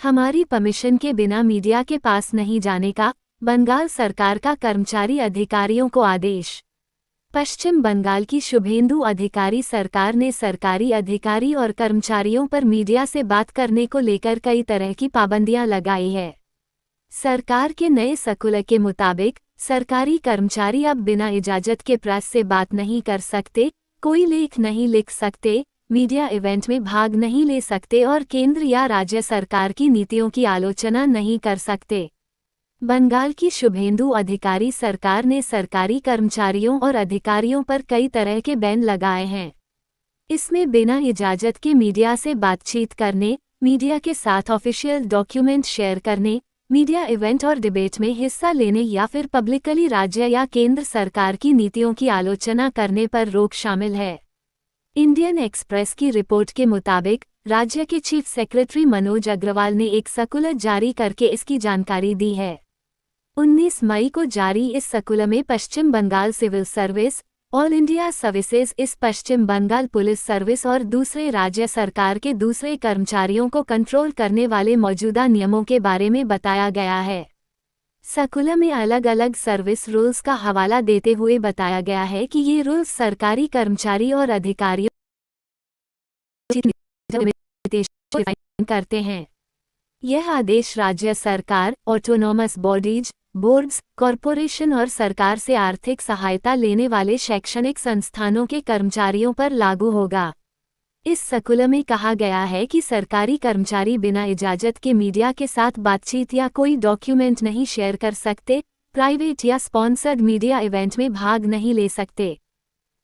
हमारी परमिशन के बिना मीडिया के पास नहीं जाने का, बंगाल सरकार का कर्मचारी अधिकारियों को आदेश। पश्चिम बंगाल की शुभेंदु अधिकारी सरकार ने सरकारी अधिकारी और कर्मचारियों पर मीडिया से बात करने को लेकर कई तरह की पाबंदियां लगाई है। सरकार के नए सर्कुलर के मुताबिक सरकारी कर्मचारी अब बिना इजाजत के प्रेस से बात नहीं कर सकते, कोई लेख नहीं लिख सकते, मीडिया इवेंट में भाग नहीं ले सकते और केंद्र या राज्य सरकार की नीतियों की आलोचना नहीं कर सकते। बंगाल की शुभेंदु अधिकारी सरकार ने सरकारी कर्मचारियों और अधिकारियों पर कई तरह के बैन लगाए हैं। इसमें बिना इजाजत के मीडिया से बातचीत करने, मीडिया के साथ ऑफिशियल डॉक्यूमेंट शेयर करने, मीडिया इवेंट और डिबेट में हिस्सा लेने या फिर पब्लिकली राज्य या केंद्र सरकार की नीतियों की आलोचना करने पर रोक शामिल है। इंडियन एक्सप्रेस की रिपोर्ट के मुताबिक राज्य के चीफ सेक्रेटरी मनोज अग्रवाल ने एक सर्कुलर जारी करके इसकी जानकारी दी है। 19 मई को जारी इस सर्कुलर में Paschim Bengal civil service, all India services, इस पश्चिम बंगाल पुलिस सर्विस और दूसरे राज्य सरकार के दूसरे कर्मचारियों को कंट्रोल करने वाले मौजूदा नियमों के बारे में बताया गया है। सर्कुलर में अलग अलग सर्विस रूल्स का हवाला देते हुए बताया गया है कि ये रूल्स सरकारी कर्मचारी और अधिकारियों करते हैं। यह आदेश राज्य सरकार, ऑटोनॉमस बॉडीज, बोर्ड्स, कॉरपोरेशन और सरकार से आर्थिक सहायता लेने वाले शैक्षणिक संस्थानों के कर्मचारियों पर लागू होगा। इस सर्कुलर में कहा गया है कि सरकारी कर्मचारी बिना इजाजत के मीडिया के साथ बातचीत या कोई डॉक्यूमेंट नहीं शेयर कर सकते, प्राइवेट या स्पॉन्सर्ड मीडिया इवेंट में भाग नहीं ले सकते।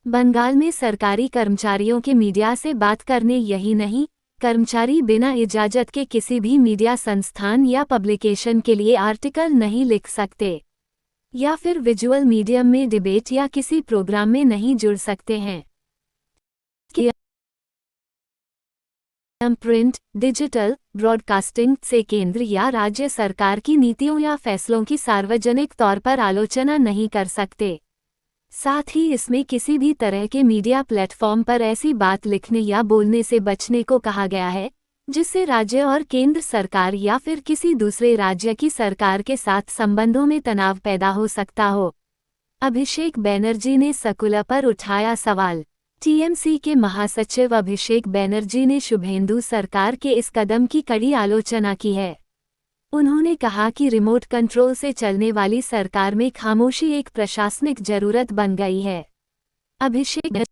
बंगाल में सरकारी कर्मचारियों के मीडिया से बात करने यही नहीं, कर्मचारी बिना इजाजत के किसी भी मीडिया संस्थान या पब्लिकेशन के लिए आर्टिकल नहीं लिख सकते या फिर विजुअल मीडियम में डिबेट या किसी प्रोग्राम में नहीं जुड़ सकते हैं। प्रिंट, डिजिटल, ब्रॉडकास्टिंग से केंद्र या राज्य सरकार की नीतियों या फैसलों की सार्वजनिक तौर पर आलोचना नहीं कर सकते। साथ ही इसमें किसी भी तरह के मीडिया प्लेटफॉर्म पर ऐसी बात लिखने या बोलने से बचने को कहा गया है जिससे राज्य और केंद्र सरकार या फिर किसी दूसरे राज्य की सरकार के साथ संबंधों में तनाव पैदा हो सकता हो। अभिषेक बैनर्जी ने सर्कुलर पर उठाया सवाल। टीएमसी के महासचिव अभिषेक बैनर्जी ने शुभेंदु सरकार के इस कदम की कड़ी आलोचना की है। उन्होंने कहा कि रिमोट कंट्रोल से चलने वाली सरकार में खामोशी एक प्रशासनिक जरूरत बन गई है। अभिषेक ने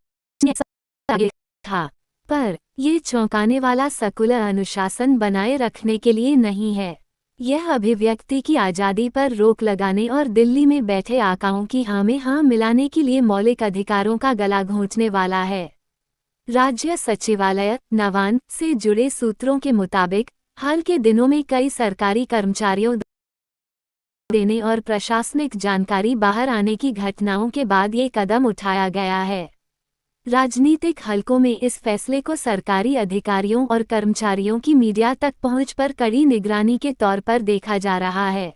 कहा, पर ये चौंकाने वाला सर्कुलर अनुशासन बनाए रखने के लिए नहीं है। यह अभिव्यक्ति की आज़ादी पर रोक लगाने और दिल्ली में बैठे आकाओं की हाँ में हाँ मिलाने के लिए मौलिक अधिकारों का गला घोंटने वाला है। राज्य सचिवालय, नवान्न से जुड़े सूत्रों के मुताबिक हाल के दिनों में कई सरकारी कर्मचारियों देने और प्रशासनिक जानकारी बाहर आने की घटनाओं के बाद ये कदम उठाया गया है। राजनीतिक हलकों में इस फैसले को सरकारी अधिकारियों और कर्मचारियों की मीडिया तक पहुंच पर कड़ी निगरानी के तौर पर देखा जा रहा है।